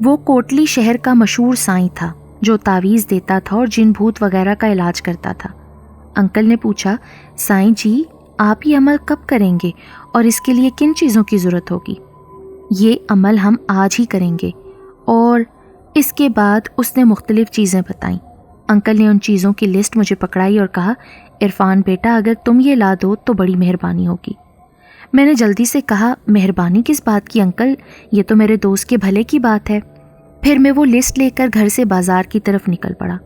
وہ کوٹلی شہر کا مشہور سائیں تھا جو تعویذ دیتا تھا اور جن بھوت وغیرہ کا علاج کرتا تھا۔ انکل نے پوچھا، سائیں جی آپ یہ عمل کب کریں گے اور اس کے لیے کن چیزوں کی ضرورت ہوگی؟ یہ عمل ہم آج ہی کریں گے، اور اس کے بعد اس نے مختلف چیزیں بتائیں۔ انکل نے ان چیزوں کی لسٹ مجھے پکڑائی اور کہا، عرفان بیٹا اگر تم یہ لا دو تو بڑی مہربانی ہوگی۔ میں نے جلدی سے کہا، مہربانی کس بات کی انکل، یہ تو میرے دوست کے بھلے کی بات ہے۔ پھر میں وہ لسٹ لے کر گھر سے بازار کی طرف نکل پڑا۔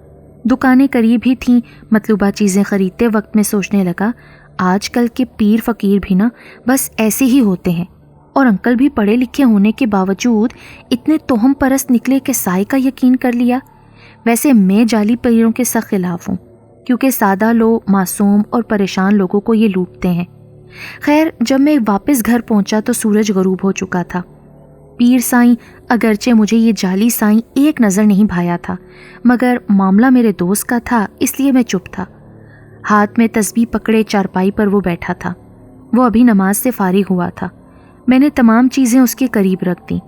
دکانیں قریب ہی تھیں، مطلوبہ چیزیں خریدتے وقت میں سوچنے لگا، آج کل کے پیر فقیر بھی نا بس ایسے ہی ہوتے ہیں، اور انکل بھی پڑھے لکھے ہونے کے باوجود اتنے توہم پرست نکلے کہ سائے کا یقین کر لیا۔ ویسے میں جعلی پیروں کے سخت خلاف ہوں، کیونکہ سادہ لوگ معصوم اور پریشان لوگوں کو یہ لوٹتے ہیں۔ خیر جب میں واپس گھر پہنچا تو سورج غروب ہو چکا تھا۔ پیر سائیں اگرچہ مجھے یہ جعلی سائیں ایک نظر نہیں بھایا تھا، مگر معاملہ میرے دوست کا تھا اس لیے میں چپ تھا۔ ہاتھ میں تسبیح پکڑے چارپائی پر وہ بیٹھا تھا۔ وہ ابھی نماز سے فارغ ہوا تھا۔ میں نے تمام چیزیں اس کے قریب رکھ دیں۔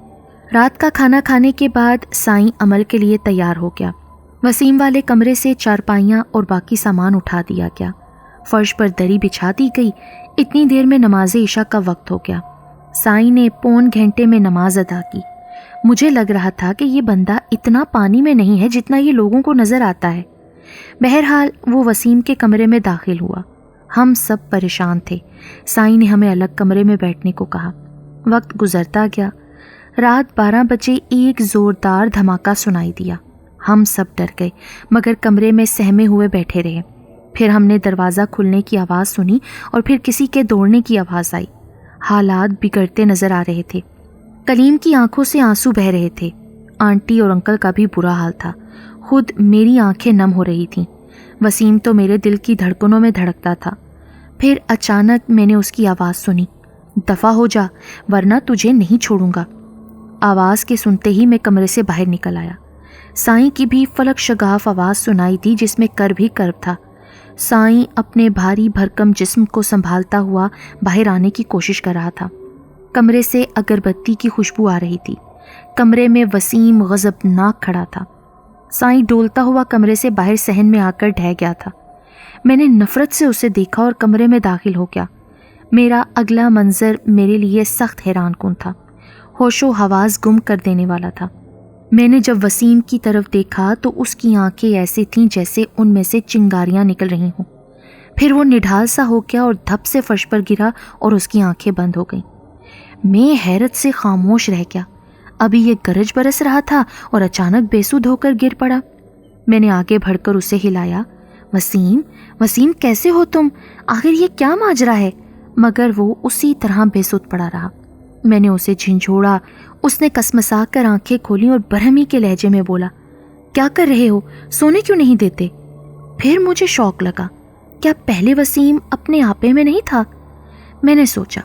رات کا کھانا کھانے کے بعد سائیں عمل کے لیے تیار ہو گیا۔ وسیم والے کمرے سے چارپائیاں اور باقی سامان اٹھا دیا گیا، فرش پر دری بچھا دی گئی۔ اتنی دیر میں نماز عشاء کا وقت ہو گیا۔ سائیں نے پون گھنٹے میں نماز ادا کی۔ مجھے لگ رہا تھا کہ یہ بندہ اتنا پانی میں نہیں ہے جتنا یہ لوگوں کو نظر آتا ہے۔ بہرحال وہ وسیم کے کمرے میں داخل ہوا۔ ہم سب پریشان تھے۔ سائیں نے ہمیں الگ کمرے میں بیٹھنے کو کہا۔ وقت گزرتا گیا۔ رات 12 بجے ایک زوردار دھماکہ سنائی دیا۔ ہم سب ڈر گئے مگر کمرے میں سہمے ہوئے بیٹھے رہے۔ پھر ہم نے دروازہ کھلنے کی آواز سنی اور پھر کسی کے دوڑنے کی آواز آئی۔ حالات بگڑتے نظر آ رہے تھے۔ کلیم کی آنکھوں سے آنسو بہہ رہے تھے۔ آنٹی اور انکل کا بھی برا حال تھا۔ خود میری آنکھیں نم ہو رہی تھیں۔ وسیم تو میرے دل کی دھڑکنوں میں دھڑکتا تھا۔ پھر اچانک میں نے اس کی آواز سنی، دفع ہو جا ورنہ تجھے نہیں چھوڑوں گا۔ آواز کے سنتے ہی میں کمرے سے باہر نکل آیا۔ سائیں کی بھی فلک شگاف آواز سنائی دی جس میں کرب ہی کرب تھا۔ سائیں اپنے بھاری بھرکم جسم کو سنبھالتا ہوا باہر آنے کی کوشش کر رہا تھا۔ کمرے سے اگربتی کی خوشبو آ رہی تھی۔ کمرے میں وسیم غضبناک کھڑا تھا۔ سائیں ڈولتا ہوا کمرے سے باہر صحن میں آ کر ڈھہ گیا تھا۔ میں نے نفرت سے اسے دیکھا اور کمرے میں داخل ہو گیا۔ میرا اگلا منظر میرے لیے سخت حیران کن تھا، ہوش و حواس گم کر دینے والا تھا۔ میں نے جب وسیم کی طرف دیکھا تو اس کی آنکھیں ایسی تھیں جیسے ان میں سے چنگاریاں نکل رہی ہوں۔ پھر وہ نڈھال سا ہو گیا اور دھپ سے فرش پر گرا اور اس کی آنکھیں بند ہو گئیں۔ میں حیرت سے خاموش رہ گیا۔ ابھی یہ گرج برس رہا تھا اور اچانک بے سود ہو کر گر پڑا۔ میں نے آگے بڑھ کر اسے ہلایا، وسیم وسیم کیسے ہو تم؟ آخر یہ کیا ماجرا ہے؟ مگر وہ اسی طرح بے سود پڑا رہا۔ میں نے اسے جھنجھوڑا۔ اس نے کسمسا کر آنکھیں کھولیں اور برہمی کے لہجے میں بولا، کیا کر رہے ہو؟ سونے کیوں نہیں دیتے؟ پھر مجھے شوق لگا، کیا پہلے وسیم اپنے آپے میں نہیں تھا؟ میں نے سوچا۔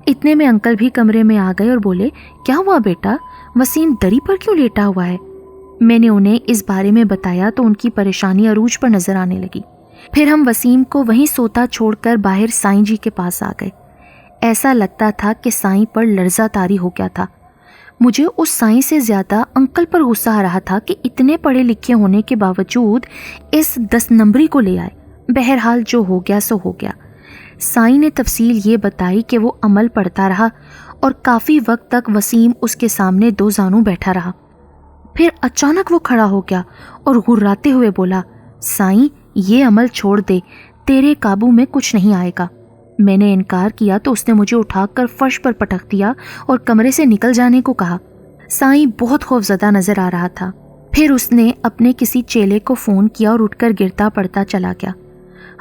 اتنے میں انکل بھی کمرے میں آ گئے اور بولے، کیا ہوا بیٹا؟ وسیم دری پر کیوں لیٹا ہوا ہے؟ میں نے انہیں اس بارے میں بتایا تو ان کی پریشانی عروج پر نظر آنے لگی۔ پھر ہم وسیم کو وہیں سوتا چھوڑ کر باہر سائیں جی کے پاس آ گئے۔ ایسا لگتا تھا کہ سائیں پر لرزہ طاری ہو گیا تھا۔ مجھے اس سائیں سے زیادہ انکل پر غصہ آ رہا تھا کہ اتنے پڑھے لکھے ہونے کے باوجود اس 10 نمبری کو لے آئے۔ بہرحال جو ہو گیا سو ہو گیا۔ سائیں نے تفصیل یہ بتائی کہ وہ عمل پڑھتا رہا اور کافی وقت تک وسیم اس کے سامنے 2 زانوں بیٹھا رہا۔ پھر اچانک وہ کھڑا ہو گیا اور غراتے ہوئے بولا، سائیں یہ عمل چھوڑ دے، تیرے قابو میں کچھ نہیں آئے گا۔ میں نے انکار کیا تو اس نے مجھے اٹھا کر فرش پر پٹک دیا اور کمرے سے نکل جانے کو کہا۔ سائیں بہت خوفزدہ نظر آ رہا تھا۔ پھر اس نے اپنے کسی چیلے کو فون کیا اور اٹھ کر گرتا پڑتا چلا گیا۔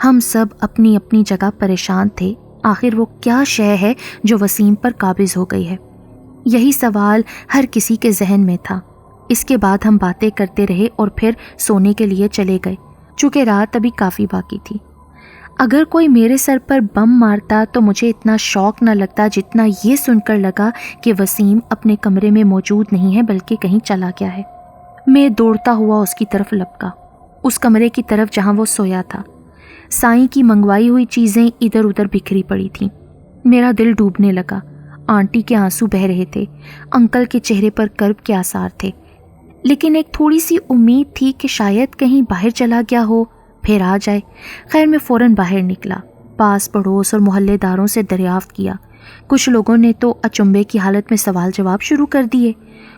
ہم سب اپنی اپنی جگہ پریشان تھے۔ آخر وہ کیا شے ہے جو وسیم پر قابض ہو گئی ہے؟ یہی سوال ہر کسی کے ذہن میں تھا۔ اس کے بعد ہم باتیں کرتے رہے اور پھر سونے کے لیے چلے گئے، چونکہ رات ابھی کافی باقی تھی۔ اگر کوئی میرے سر پر بم مارتا تو مجھے اتنا شوق نہ لگتا جتنا یہ سن کر لگا کہ وسیم اپنے کمرے میں موجود نہیں ہے بلکہ کہیں چلا گیا ہے۔ میں دوڑتا ہوا اس کی طرف لپکا، اس کمرے کی طرف جہاں وہ سویا تھا۔ سائیں کی منگوائی ہوئی چیزیں ادھر ادھر بکھری پڑی تھیں۔ میرا دل ڈوبنے لگا۔ آنٹی کے آنسو بہہ رہے تھے، انکل کے چہرے پر کرب کے آثار تھے۔ لیکن ایک تھوڑی سی امید تھی کہ شاید کہیں باہر چلا گیا ہو، پھر آ جائے۔ خیر میں فوراً باہر نکلا، پاس پڑوس اور محلے داروں سے دریافت کیا۔ کچھ لوگوں نے تو اچنبے کی حالت میں سوال جواب شروع کر دیے،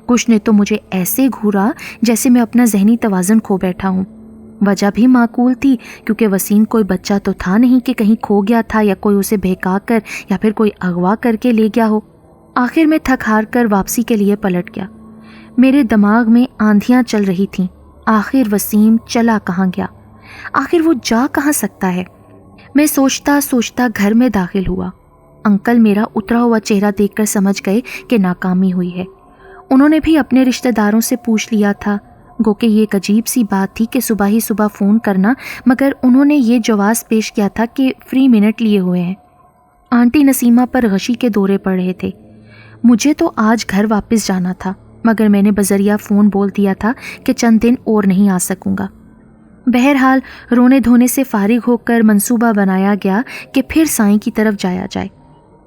کچھ نے تو مجھے ایسے گھورا جیسے میں اپنا ذہنی توازن کھو بیٹھا ہوں۔ وجہ بھی معقول تھی، کیونکہ وسیم کوئی بچہ تو تھا نہیں کہ کہیں کھو گیا تھا یا کوئی اسے بہکا کر یا پھر کوئی اغوا کر کے لے گیا ہو۔ آخر میں تھک ہار کر واپسی کے لیے پلٹ گیا۔ میرے دماغ میں آندھیاں چل رہی تھیں، آخر وسیم چلا کہاں گیا؟ آخر وہ جا کہاں سکتا ہے؟ میں سوچتا سوچتا گھر میں داخل ہوا۔ انکل میرا اترا ہوا چہرہ دیکھ کر سمجھ گئے کہ ناکامی ہوئی ہے۔ انہوں نے بھی اپنے رشتہ داروں سے پوچھ لیا تھا، گو کہ یہ ایک عجیب سی بات تھی کہ صبح ہی صبح فون کرنا، مگر انہوں نے یہ جواز پیش کیا تھا کہ فری منٹ لیے ہوئے ہیں۔ آنٹی نسیمہ پر غشی کے دورے پڑ رہے تھے۔ مجھے تو آج گھر واپس جانا تھا، مگر میں نے بذریعہ فون بول دیا تھا کہ چند دن اور نہیں آ سکوں گا۔ بہرحال رونے دھونے سے فارغ ہو کر منصوبہ بنایا گیا کہ پھر سائیں کی طرف جایا جائے۔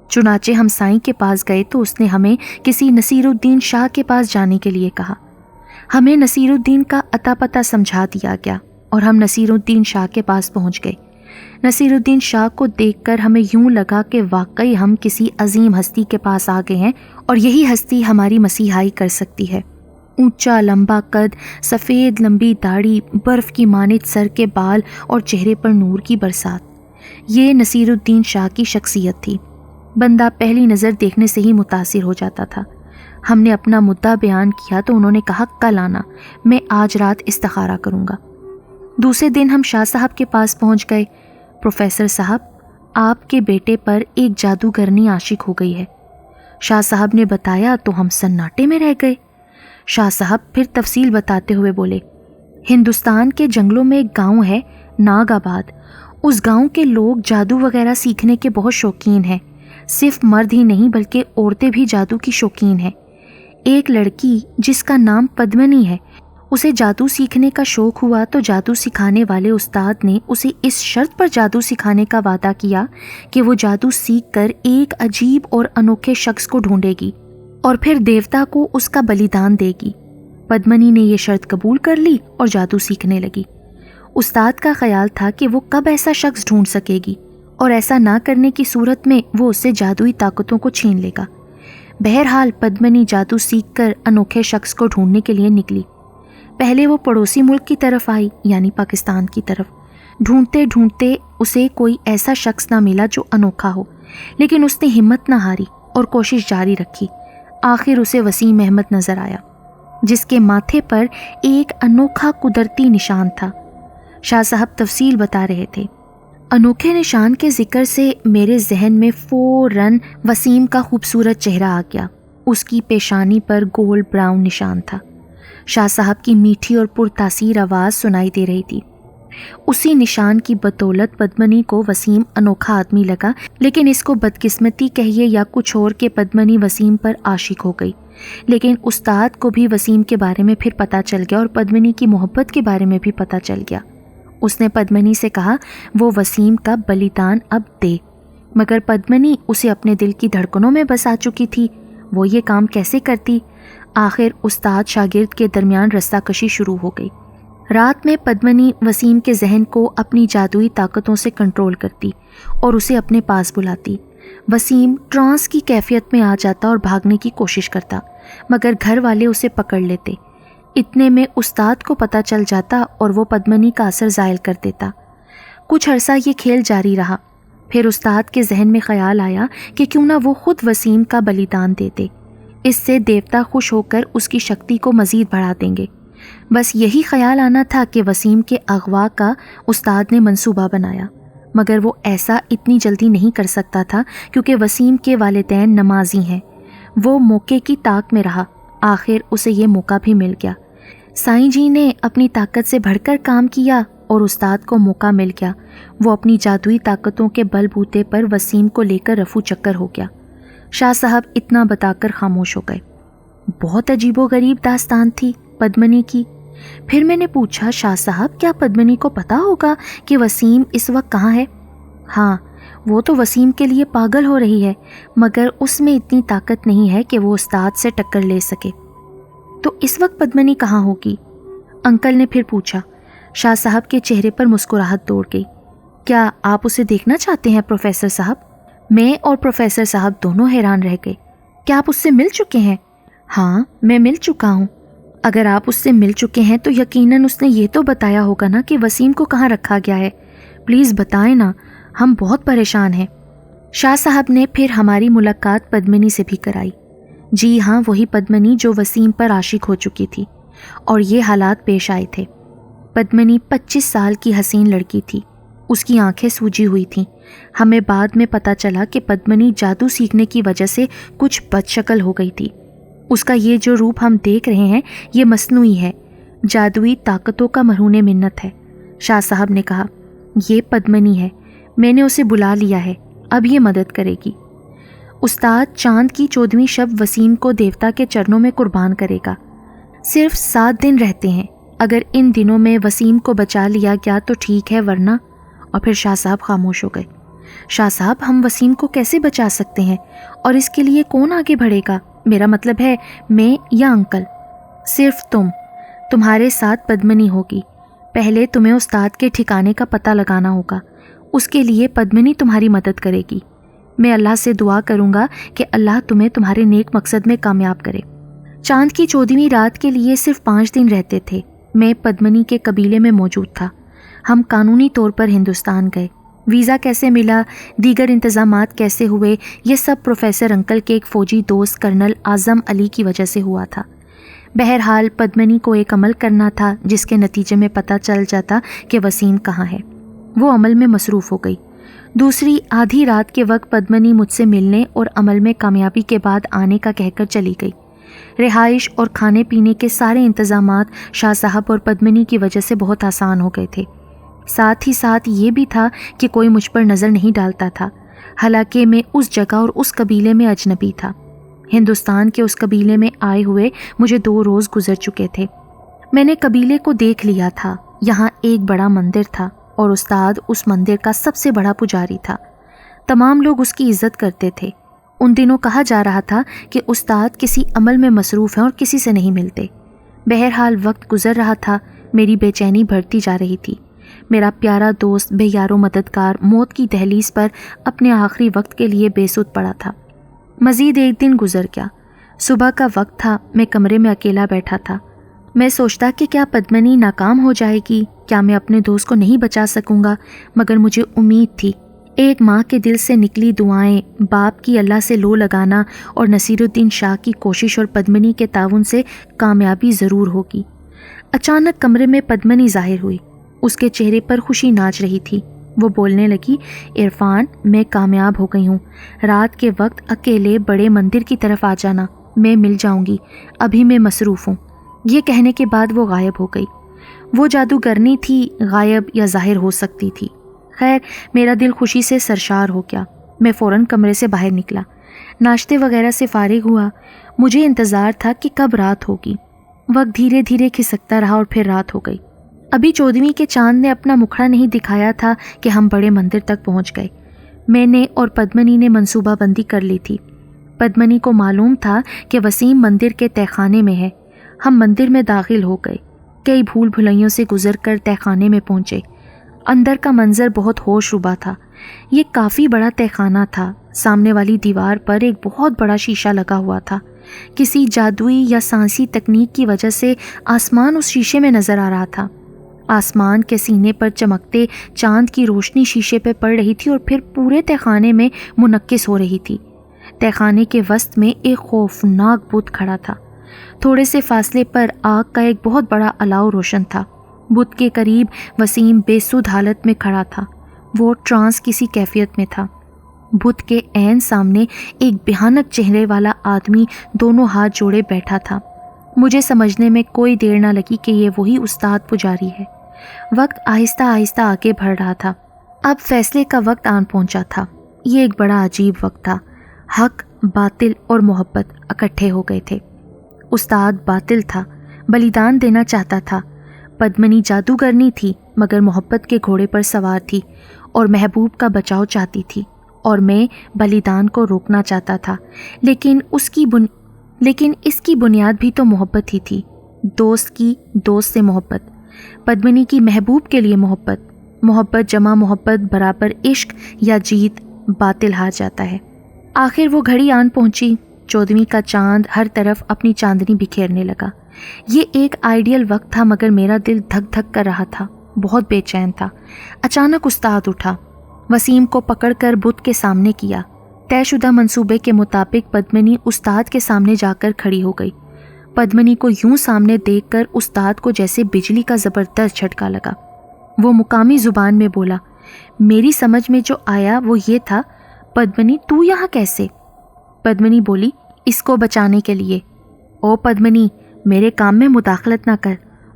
چنانچہ ہم سائیں کے پاس گئے تو اس نے ہمیں کسی نصیر الدین شاہ کے پاس جانے کے لیے کہا۔ ہمیں نصیر الدین کا اتا پتہ سمجھا دیا گیا اور ہم نصیر الدین شاہ کے پاس پہنچ گئے۔ نصیر الدین شاہ کو دیکھ کر ہمیں یوں لگا کہ واقعی ہم کسی عظیم ہستی کے پاس آ گئے ہیں اور یہی ہستی ہماری مسیحائی کر سکتی ہے۔ اونچا لمبا قد، سفید لمبی داڑھی، برف کی مانند سر کے بال اور چہرے پر نور کی برسات، یہ نصیر الدین شاہ کی شخصیت تھی۔ بندہ پہلی نظر دیکھنے سے ہی متاثر ہو جاتا تھا۔ ہم نے اپنا مدعا بیان کیا تو انہوں نے کہا کل آنا، میں آج رات استخارہ کروں گا۔ دوسرے دن ہم شاہ صاحب کے پاس پہنچ گئے۔ پروفیسر صاحب، آپ کے بیٹے پر ایک جادوگرنی عاشق ہو گئی ہے۔ شاہ صاحب نے بتایا تو ہم سناٹے میں رہ گئے۔ شاہ صاحب پھر تفصیل بتاتے ہوئے بولے، ہندوستان کے جنگلوں میں ایک گاؤں ہے ناگ آباد، اس گاؤں کے لوگ جادو وغیرہ سیکھنے کے بہت شوقین ہیں۔ صرف مرد ہی نہیں بلکہ عورتیں بھی جادو کی شوقین ہیں۔ ایک لڑکی جس کا نام پدمنی ہے، اسے جادو سیکھنے کا شوق ہوا تو جادو سکھانے والے استاد نے اسے اس شرط پر جادو سکھانے کا وعدہ کیا کہ وہ جادو سیکھ کر ایک عجیب اور انوکھے شخص کو ڈھونڈے گی اور پھر دیوتا کو اس کا بلیدان دے گی۔ پدمنی نے یہ شرط قبول کر لی اور جادو سیکھنے لگی۔ استاد کا خیال تھا کہ وہ کب ایسا شخص ڈھونڈ سکے گی اور ایسا نہ کرنے کی صورت میں وہ اس سے جادوئی طاقتوں کو چھین لے گا۔ بہرحال پدمنی جادو سیکھ کر انوکھے شخص کو ڈھونڈنے کے لیے نکلی۔ پہلے وہ پڑوسی ملک کی طرف آئی، یعنی پاکستان کی طرف۔ ڈھونڈتے ڈھونڈتے اسے کوئی ایسا شخص نہ ملا جو انوکھا ہو، لیکن اس نے ہمت نہ ہاری اور کوشش جاری رکھی۔ آخر اسے وسیم احمد نظر آیا، جس کے ماتھے پر ایک انوکھا قدرتی نشان تھا۔ شاہ صاحب تفصیل بتا رہے تھے۔ انوکھے نشان کے ذکر سے میرے ذہن میں فوراً وسیم کا خوبصورت چہرہ آ گیا۔ اس کی پیشانی پر گولڈ براؤن نشان تھا۔ شاہ صاحب کی میٹھی اور پرتاثیر آواز سنائی دے رہی تھی۔ اسی نشان کی بدولت پدمنی کو وسیم انوکھا آدمی لگا، لیکن اس کو بدقسمتی کہیے یا کچھ اور کہ پدمنی وسیم پر عاشق ہو گئی۔ لیکن استاد کو بھی وسیم کے بارے میں پھر پتہ چل گیا اور پدمنی کی محبت کے بارے میں بھی پتہ چل گیا۔ اس نے پدمنی سے کہا وہ وسیم کا بلیدان اب دے، مگر پدمنی اسے اپنے دل کی دھڑکنوں میں بسا چکی تھی، وہ یہ کام کیسے کرتی؟ آخر استاد شاگرد کے درمیان رستہ کشی شروع ہو گئی۔ رات میں پدمنی وسیم کے ذہن کو اپنی جادوئی طاقتوں سے کنٹرول کرتی اور اسے اپنے پاس بلاتی۔ وسیم ٹرانس کی کیفیت میں آ جاتا اور بھاگنے کی کوشش کرتا، مگر گھر والے اسے پکڑ لیتے۔ اتنے میں استاد کو پتہ چل جاتا اور وہ پدمنی کا اثر زائل کر دیتا۔ کچھ عرصہ یہ کھیل جاری رہا۔ پھر استاد کے ذہن میں خیال آیا کہ کیوں نہ وہ خود وسیم کا بلیدان دے دے، اس سے دیوتا خوش ہو کر اس کی شکتی کو مزید بڑھا دیں گے۔ بس یہی خیال آنا تھا کہ وسیم کے اغوا کا استاد نے منصوبہ بنایا، مگر وہ ایسا اتنی جلدی نہیں کر سکتا تھا کیونکہ وسیم کے والدین نمازی ہیں۔ وہ موقع کی طاق میں رہا، آخر اسے یہ موقع بھی مل گیا۔ سائیں جی نے اپنی طاقت سے بڑھ کر کام کیا اور استاد کو موقع مل گیا۔ وہ اپنی جادوئی طاقتوں کے بل بوتے پر وسیم کو لے کر رفو چکر ہو گیا۔ شاہ صاحب اتنا بتا کر خاموش ہو گئے۔ بہت عجیب و غریب داستان تھی پدمنی کی۔ پھر میں نے پوچھا، شاہ صاحب کیا پدمنی کو پتا ہوگا کہ وسیم اس وقت کہاں ہے؟ ہاں، وہ تو وسیم کے لیے پاگل ہو رہی ہے، مگر اس میں اتنی طاقت نہیں ہے کہ وہ استاد سے ٹکر لے سکے۔ تو اس وقت پدمنی کہاں ہوگی؟ انکل نے پھر پوچھا۔ شاہ صاحب کے چہرے پر مسکراہٹ دوڑ گئی۔ کیا آپ اسے دیکھنا چاہتے ہیں پروفیسر صاحب؟ میں اور پروفیسر صاحب دونوں حیران رہ گئے۔ کیا آپ اس سے مل چکے ہیں؟ ہاں، میں مل چکا ہوں۔ اگر آپ اس سے مل چکے ہیں تو یقیناً اس نے یہ تو بتایا ہوگا نا کہ وسیم کو کہاں رکھا گیا ہے۔ پلیز بتائیں نا، ہم بہت پریشان ہیں۔ شاہ صاحب نے پھر ہماری ملاقات پدمنی سے بھی کرائی۔ جی ہاں، وہی پدمنی جو وسیم پر عاشق ہو چکی تھی، اور یہ حالات پیش آئے تھے۔ پدمنی 25 سال کی حسین لڑکی تھی۔ اس کی آنکھیں سوجی ہوئی تھیں۔ ہمیں بعد میں پتہ چلا کہ پدمنی جادو سیکھنے کی وجہ سے کچھ بد شکل ہو گئی تھی۔ اس کا یہ جو روپ ہم دیکھ رہے ہیں یہ مصنوعی ہے، جادوئی طاقتوں کا مرہون منت ہے۔ شاہ صاحب نے کہا، یہ پدمنی ہے، میں نے اسے بلا لیا ہے، اب یہ مدد کرے گی۔ استاد چاند کی 14ویں شب وسیم کو دیوتا کے چرنوں میں قربان کرے گا۔ صرف 7 دن رہتے ہیں، اگر ان دنوں میں وسیم کو بچا لیا گیا تو ٹھیک ہے، ورنہ… اور پھر شاہ صاحب خاموش ہو گئے۔ شاہ صاحب، ہم وسیم کو کیسے بچا سکتے ہیں، اور اس کے لیے کون آگے بڑھے گا؟ میرا مطلب ہے میں یا انکل؟ صرف تمہارے ساتھ پدمنی ہوگی۔ پہلے تمہیں استاد کے ٹھکانے کا پتہ لگانا ہوگا، اس کے لیے پدمنی تمہاری مدد کرے گی۔ میں اللہ سے دعا کروں گا کہ اللہ تمہیں تمہارے نیک مقصد میں کامیاب کرے۔ چاند کی 14ویں رات کے لیے صرف 5 دن رہتے تھے۔ میں پدمنی کے قبیلے میں موجود تھا۔ ہم قانونی طور پر ہندوستان گئے۔ ویزا کیسے ملا، دیگر انتظامات کیسے ہوئے، یہ سب پروفیسر انکل کے ایک فوجی دوست کرنل اعظم علی کی وجہ سے ہوا تھا۔ بہرحال پدمنی کو ایک عمل کرنا تھا جس کے نتیجے میں پتہ چل جاتا کہ وسیم کہاں ہے۔ وہ عمل میں مصروف ہو گئی۔ دوسری آدھی رات کے وقت پدمنی مجھ سے ملنے اور عمل میں کامیابی کے بعد آنے کا کہہ کر چلی گئی۔ رہائش اور کھانے پینے کے سارے انتظامات شاہ صاحب اور پدمنی کی وجہ سے بہت آسان ہو گئے تھے۔ ساتھ ہی ساتھ یہ بھی تھا کہ کوئی مجھ پر نظر نہیں ڈالتا تھا، حالانکہ میں اس جگہ اور اس قبیلے میں اجنبی تھا۔ ہندوستان کے اس قبیلے میں آئے ہوئے مجھے 2 روز گزر چکے تھے۔ میں نے قبیلے کو دیکھ لیا تھا۔ یہاں ایک بڑا مندر تھا اور استاد اس مندر کا سب سے بڑا پجاری تھا۔ تمام لوگ اس کی عزت کرتے تھے۔ ان دنوں کہا جا رہا تھا کہ استاد کسی عمل میں مصروف ہیں اور کسی سے نہیں ملتے۔ بہرحال وقت گزر رہا تھا، میری بے چینی بڑھتی جا رہی تھی۔ میرا پیارا دوست، بے یار و مددگار، موت کی دہلیز پر اپنے آخری وقت کے لیے بے سود پڑا تھا۔ مزید ایک دن گزر گیا۔ صبح کا وقت تھا، میں کمرے میں اکیلا بیٹھا تھا۔ میں سوچتا کہ کیا پدمنی ناکام ہو جائے گی، کیا میں اپنے دوست کو نہیں بچا سکوں گا، مگر مجھے امید تھی۔ ایک ماں کے دل سے نکلی دعائیں، باپ کی اللہ سے لو لگانا اور نصیر الدین شاہ کی کوشش اور پدمنی کے تعاون سے کامیابی ضرور ہوگی۔ اچانک کمرے میں پدمنی ظاہر ہوئی۔ اس کے چہرے پر خوشی ناچ رہی تھی۔ وہ بولنے لگی، عرفان، میں کامیاب ہو گئی ہوں۔ رات کے وقت اکیلے بڑے مندر کی طرف آ جانا، میں مل جاؤں گی، ابھی میں مصروف ہوں۔ یہ کہنے کے بعد وہ غائب ہو گئی۔ وہ جادوگرنی تھی، غائب یا ظاہر ہو سکتی تھی۔ خیر، میرا دل خوشی سے سرشار ہو گیا۔ میں فوراً کمرے سے باہر نکلا، ناشتے وغیرہ سے فارغ ہوا۔ مجھے انتظار تھا کہ کب رات ہوگی۔ وقت دھیرے دھیرے کھسکتا رہا اور پھر رات ہو گئی۔ ابھی 14ویں کے چاند نے اپنا مکھڑا نہیں دکھایا تھا کہ ہم بڑے مندر تک پہنچ گئے۔ میں نے اور پدمنی نے منصوبہ بندی کر لی تھی۔ پدمنی کو معلوم تھا کہ وسیم مندر کے تہہ خانے میں ہے۔ ہم مندر میں داخل ہو گئے، کئی بھول بھلائیوں سے گزر کر تہہ خانے میں پہنچے۔ اندر کا منظر بہت ہوش ربا تھا۔ یہ کافی بڑا تہہ خانہ تھا۔ سامنے والی دیوار پر ایک بہت بڑا شیشہ لگا ہوا تھا۔ کسی جادوئی یا سائنسی تکنیک کی وجہ سے آسمان اس شیشے میں نظر آ رہا تھا۔ آسمان کے سینے پر چمکتے چاند کی روشنی شیشے پہ پڑ رہی تھی اور پھر پورے تہہ خانے میں منعکس ہو رہی تھی۔ تہہ خانے کے وسط میں ایک خوفناک بت کھڑا تھا۔ تھوڑے سے فاصلے پر آگ کا ایک بہت بڑا الاؤ روشن تھا۔ بت کے قریب وسیم بے سدھ حالت میں کھڑا تھا۔ وہ ٹرانس کسی کیفیت میں تھا۔ بت کے عین سامنے ایک بھیانک چہرے والا آدمی دونوں ہاتھ جوڑے بیٹھا تھا۔ مجھے سمجھنے میں کوئی دیر نہ لگی کہ یہ وہی استاد پجاری ہے۔ وقت آہستہ آہستہ آگے بڑھ رہا تھا۔ اب فیصلے کا وقت آن پہنچا تھا۔ یہ ایک بڑا عجیب وقت تھا۔ حق، باطل اور محبت اکٹھے ہو گئے تھے۔ استاد باطل تھا، بلیدان دینا چاہتا تھا۔ پدمنی جادوگرنی تھی مگر محبت کے گھوڑے پر سوار تھی اور محبوب کا بچاؤ چاہتی تھی، اور میں بلیدان کو روکنا چاہتا تھا، لیکن اس کی لیکن اس کی بنیاد بھی تو محبت ہی تھی، دوست کی دوست سے محبت، پدمنی کی محبوب کے لیے محبت، محبت جمع محبت برابر عشق یا جیت باطل ہار جاتا ہے۔ آخر وہ گھڑی آن پہنچی، 14ویں کا چاند ہر طرف اپنی چاندنی بکھیرنے لگا۔ یہ ایک آئیڈیل وقت تھا، مگر میرا دل دھک دھک کر رہا تھا، بہت بے چین تھا۔ اچانک استاد اٹھا، وسیم کو پکڑ کر بت کے سامنے کیا۔ طے شدہ منصوبے کے مطابق پدمنی استاد کے سامنے جا کر کھڑی ہو گئی۔ پدمنی کو یوں سامنے دیکھ کر استاد کو جیسے بجلی کا زبردست جھٹکا لگا۔ وہ مقامی زبان میں بولا۔ میری سمجھ میں جو آیا وہ یہ تھا، پدمنی تو یہاں کیسے؟ پدمنی بولی، اس کو بچانے کے لیے۔ او پدمنی، میرے کام میں مداخلت نہ کر،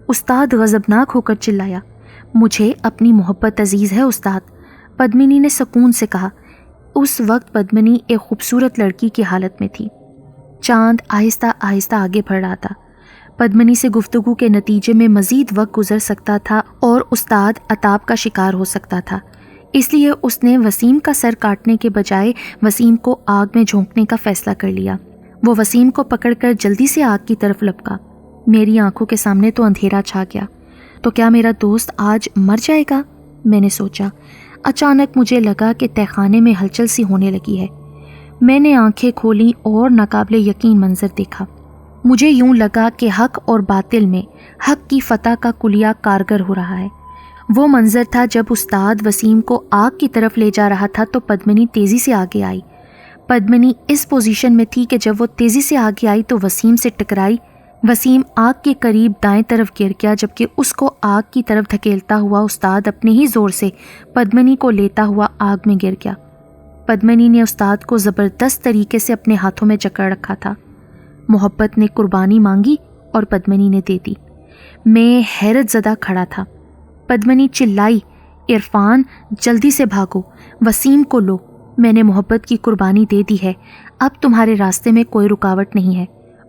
استاد غضبناک ہو کر چلایا۔ مجھے اپنی محبت عزیز ہے استاد، پدمنی نے سکون سے کہا۔ اس وقت پدمنی ایک خوبصورت لڑکی کی حالت میں تھی۔ چاند آہستہ آہستہ آگے بڑھ رہا تھا۔ پدمنی سے گفتگو کے نتیجے میں مزید وقت گزر سکتا تھا اور استاد عطاب کا شکار ہو سکتا تھا، اس لیے اس نے وسیم کا سر کاٹنے کے بجائے وسیم کو آگ میں جھونکنے کا فیصلہ کر لیا۔ وہ وسیم کو پکڑ کر جلدی سے آگ کی طرف لپکا۔ میری آنکھوں کے سامنے تو اندھیرا چھا گیا۔ تو کیا میرا دوست آج مر جائے گا؟ میں نے سوچا۔ اچانک مجھے لگا کہ تہہ خانے میں ہلچل سی ہونے لگی ہے۔ میں نے آنکھیں کھولیں اور ناقابل یقین منظر دیکھا۔ مجھے یوں لگا کہ حق اور باطل میں حق کی فتح کا کلیہ کارگر ہو رہا ہے۔ وہ منظر تھا جب استاد وسیم کو آگ کی طرف لے جا رہا تھا تو پدمنی تیزی سے آگے آئی۔ پدمنی اس پوزیشن میں تھی کہ جب وہ تیزی سے آگے آئی تو وسیم سے ٹکرائی۔ وسیم آگ کے قریب دائیں طرف گر گیا، جبکہ اس کو آگ کی طرف دھکیلتا ہوا استاد اپنے ہی زور سے پدمنی کو لیتا ہوا آگ میں گر گیا۔ پدمنی نے استاد کو زبردست طریقے سے اپنے ہاتھوں میں جکڑ رکھا تھا۔ محبت نے قربانی مانگی اور پدمنی نے دے دی۔ میں حیرت زدہ کھڑا تھا۔ پدمنی چلائی، عرفان جلدی سے بھاگو، وسیم کو لو، میں نے محبت کی قربانی دے دی ہے، اب تمہارے راستے میں کوئی رکاوٹ نہیں ہے۔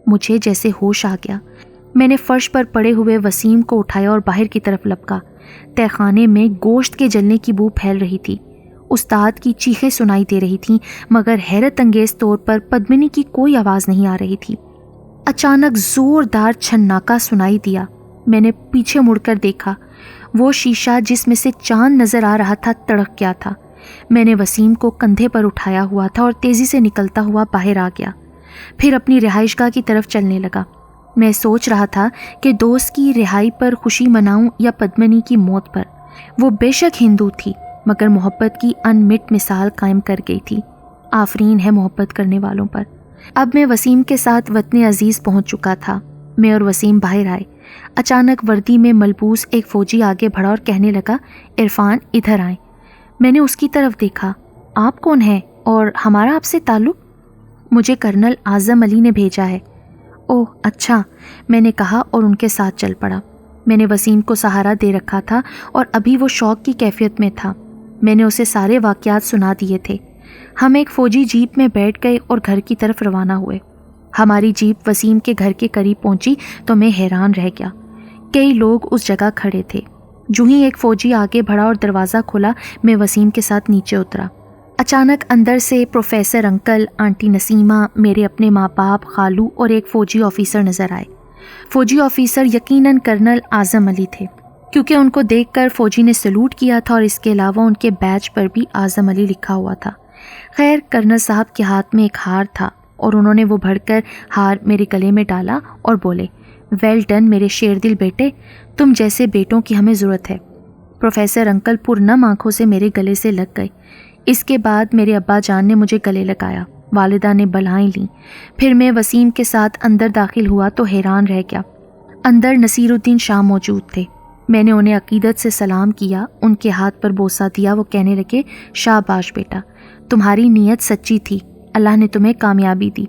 مجھے جیسے ہوش آ گیا۔ میں نے فرش پر پڑے ہوئے وسیم کو اٹھایا اور باہر کی طرف لپکا۔ تہہ خانے میں گوشت کے جلنے کی بو پھیل رہی تھی۔ استاد کی چیخیں سنائی دے رہی تھیں، مگر حیرت انگیز طور پر پدمنی کی کوئی آواز نہیں آ رہی تھی۔ اچانک زوردار چھناکا سنائی دیا۔ میں نے پیچھے مڑ کر دیکھا۔ وہ شیشہ جس میں سے چاند نظر آ رہا تھا تڑک گیا تھا۔ میں نے وسیم کو کندھے پر اٹھایا ہوا تھا اور تیزی سے نکلتا ہوا باہر آ گیا، پھر اپنی رہائش گاہ کی طرف چلنے لگا۔ میں سوچ رہا تھا کہ دوست کی رہائی پر خوشی مناؤں یا پدمنی کی موت پر۔ وہ بے شک ہندو تھی، مگر محبت کی انمٹ مثال قائم کر گئی تھی۔ آفرین ہے محبت کرنے والوں پر۔ اب میں وسیم کے ساتھ وطن عزیز پہنچ چکا تھا۔ میں اور وسیم باہر آئے۔ اچانک وردی میں ملبوس ایک فوجی آگے بڑھا اور کہنے لگا، عرفان ادھر آئیں۔ میں نے اس کی طرف دیکھا۔ آپ کون ہیں اور ہمارا آپ سے تعلق؟ مجھے کرنل اعظم علی نے بھیجا ہے۔ اوہ اچھا، میں نے کہا اور ان کے ساتھ چل پڑا۔ میں نے وسیم کو سہارا دے رکھا تھا اور ابھی وہ شوق کی کیفیت میں تھا۔ میں نے اسے سارے واقعات سنا دیے تھے۔ ہم ایک فوجی جیپ میں بیٹھ گئے اور گھر کی طرف روانہ ہوئے۔ ہماری جیپ وسیم کے گھر کے قریب پہنچی تو میں حیران رہ گیا۔ کئی لوگ اس جگہ کھڑے تھے۔ جو ہی ایک فوجی آگے بڑھا اور دروازہ کھولا، میں وسیم کے ساتھ نیچے اترا۔ اچانک اندر سے پروفیسر انکل، آنٹی نسیمہ، میرے اپنے ماں باپ، خالو اور ایک فوجی آفیسر نظر آئے۔ فوجی آفیسر یقیناً کرنل اعظم علی تھے، کیونکہ ان کو دیکھ کر فوجی نے سلوٹ کیا تھا اور اس کے علاوہ ان کے بیج پر بھی اعظم علی لکھا ہوا تھا۔ خیر، کرنل صاحب کے ہاتھ میں ایک ہار تھا اور انہوں نے وہ بڑھ کر ہار میرے گلے میں ڈالا اور بولے، ویل ڈن میرے شیر دل بیٹے، تم جیسے بیٹوں کی ہمیں ضرورت ہے۔ پروفیسر انکل پرنم آنکھوں سے میرے گلے سے لگ گئے۔ اس کے بعد میرے ابا جان نے مجھے گلے لگایا، والدہ نے بلائیں لیں۔ پھر میں وسیم کے ساتھ اندر داخل ہوا تو حیران رہ گیا۔ اندر نصیر الدین شاہ موجود تھے۔ میں نے انہیں عقیدت سے سلام کیا، ان کے ہاتھ پر بوسہ دیا۔ وہ کہنے لگے، شاباش بیٹا، تمہاری نیت سچی تھی، اللہ نے تمہیں کامیابی دی۔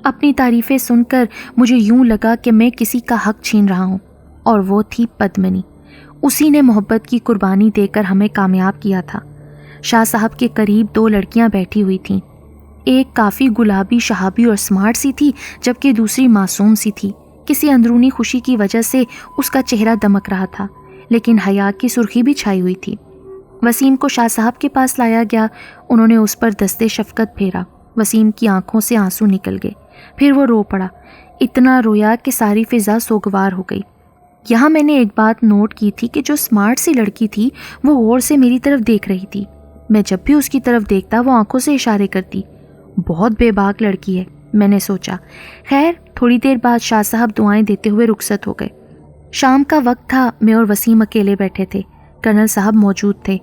اپنی تعریفیں سن کر مجھے یوں لگا کہ میں کسی کا حق چھین رہا ہوں، اور وہ تھی پدمنی۔ اسی نے محبت کی قربانی دے کر ہمیں کامیاب کیا تھا۔ شاہ صاحب کے قریب 2 لڑکیاں بیٹھی ہوئی تھیں۔ ایک کافی گلابی، شہابی اور سمارٹ سی تھی، جبکہ دوسری معصوم سی تھی۔ کسی اندرونی خوشی کی وجہ سے اس کا چہرہ دمک رہا تھا، لیکن حیا کی سرخی بھی چھائی ہوئی تھی۔ وسیم کو شاہ صاحب کے پاس لایا گیا۔ انہوں نے اس پر دستے شفقت پھیرا۔ وسیم کی آنکھوں سے آنسو نکل گئے۔ پھر وہ رو پڑا، اتنا رویا کہ ساری فضا سوگوار ہو گئی۔ یہاں میں نے ایک بات نوٹ کی تھی کہ جو اسمارٹ سی لڑکی تھی وہ غور سے میری طرف دیکھ رہی تھی۔ میں جب بھی اس کی طرف دیکھتا وہ آنکھوں سے اشارے کرتی۔ بہت بے باک لڑکی ہے، میں نے سوچا۔ خیر تھوڑی دیر بعد شاہ صاحب دعائیں دیتے ہوئے رخصت ہو گئے۔ شام کا وقت تھا، میں اور وسیم اکیلے بیٹھے تھے۔ کرنل صاحب موجود تھے۔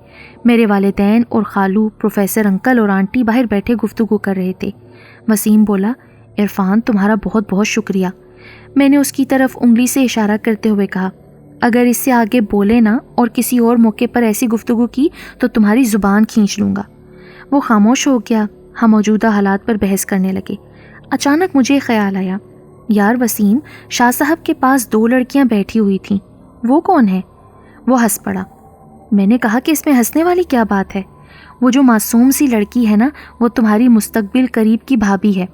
میرے والدین اور خالو، پروفیسر انکل اور آنٹی باہر بیٹھے گفتگو کر رہے تھے۔ وسیم بولا، عرفان تمہارا بہت بہت شکریہ۔ میں نے اس کی طرف انگلی سے اشارہ کرتے ہوئے کہا، اگر اس سے آگے بولے نا اور کسی اور موقع پر ایسی گفتگو کی تو تمہاری زبان کھینچ لوں گا۔ وہ خاموش ہو گیا۔ ہم موجودہ حالات پر بحث کرنے لگے۔ اچانک مجھے خیال آیا، یار وسیم، شاہ صاحب کے پاس 2 لڑکیاں بیٹھی ہوئی تھیں، وہ کون ہے؟ وہ ہنس پڑا۔ میں نے کہا کہ اس میں ہنسنے والی کیا بات ہے؟ وہ جو معصوم سی لڑکی ہے نا، وہ تمہاری مستقبل قریب کی بھابھی ہے۔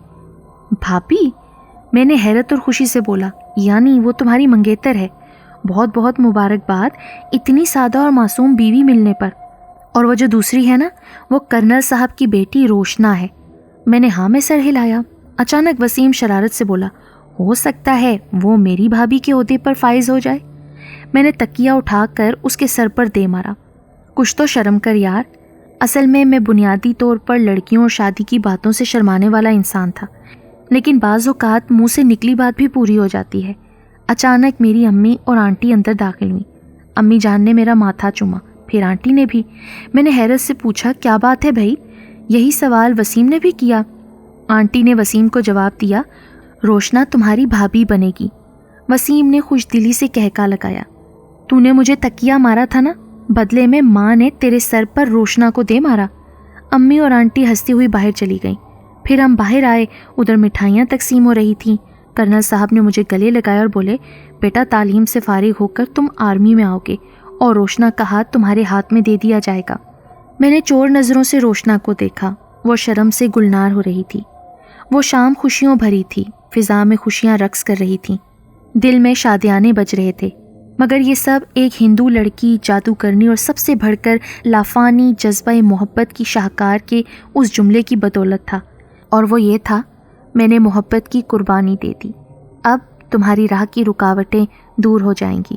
بھابھی؟ میں نے حیرت اور خوشی سے بولا، یعنی وہ تمہاری منگیتر ہے؟ بہت بہت مبارکباد اتنی سادہ اور معصوم بیوی ملنے پر۔ اور وہ جو دوسری ہے نا، وہ کرنل صاحب کی بیٹی روشنا ہے۔ میں نے ہاں میں سر ہلایا۔ اچانک وسیم شرارت سے بولا، ہو سکتا ہے وہ میری بھابھی کے عہدے پر فائز ہو جائے۔ میں نے تکیہ اٹھا کر اس کے سر پر دے مارا۔ کچھ تو شرم کر یار۔ اصل میں بنیادی طور پر لڑکیوں اور شادی کی باتوں سے شرمانے والا انسان تھا، لیکن بعض اوقات منہ سے نکلی بات بھی پوری ہو جاتی ہے۔ اچانک میری امی اور آنٹی اندر داخل ہوئیں۔ امی جان نے میرا ماتھا چوما، پھر آنٹی نے بھی۔ میں نے حیرت سے پوچھا، کیا بات ہے بھائی؟ یہی سوال وسیم نے بھی کیا۔ آنٹی نے وسیم کو جواب دیا، روشنا تمہاری بھابھی بنے گی۔ وسیم نے خوش دلی سے کہکا لگایا، تو نے مجھے تکیہ مارا تھا نا، بدلے میں ماں نے تیرے سر پر روشنا کو دے مارا۔ امی اور آنٹی ہنستی ہوئی باہر چلی گئیں۔ پھر ہم باہر آئے، ادھر مٹھائیاں تقسیم ہو رہی تھیں۔ کرنل صاحب نے مجھے گلے لگایا اور بولے، بیٹا تعلیم سے فارغ ہو کر تم آرمی میں آؤ گے اور روشنا کا ہاتھ تمہارے ہاتھ میں دے دیا جائے گا۔ میں نے چور نظروں سے روشنا کو دیکھا، وہ شرم سے گلنار ہو رہی تھی۔ وہ شام خوشیوں بھری تھی، فضا میں خوشیاں رقص کر رہی تھیں، دل میں شادیانے بج رہے تھے، مگر یہ سب ایک ہندو لڑکی، جادوگرنی اور سب سے بڑھ کر لافانی جذبہ محبت کی شاہکار کے اس جملے کی بدولت تھا، اور وہ یہ تھا، میں نے محبت کی قربانی دے دی، اب تمہاری راہ کی رکاوٹیں دور ہو جائیں گی۔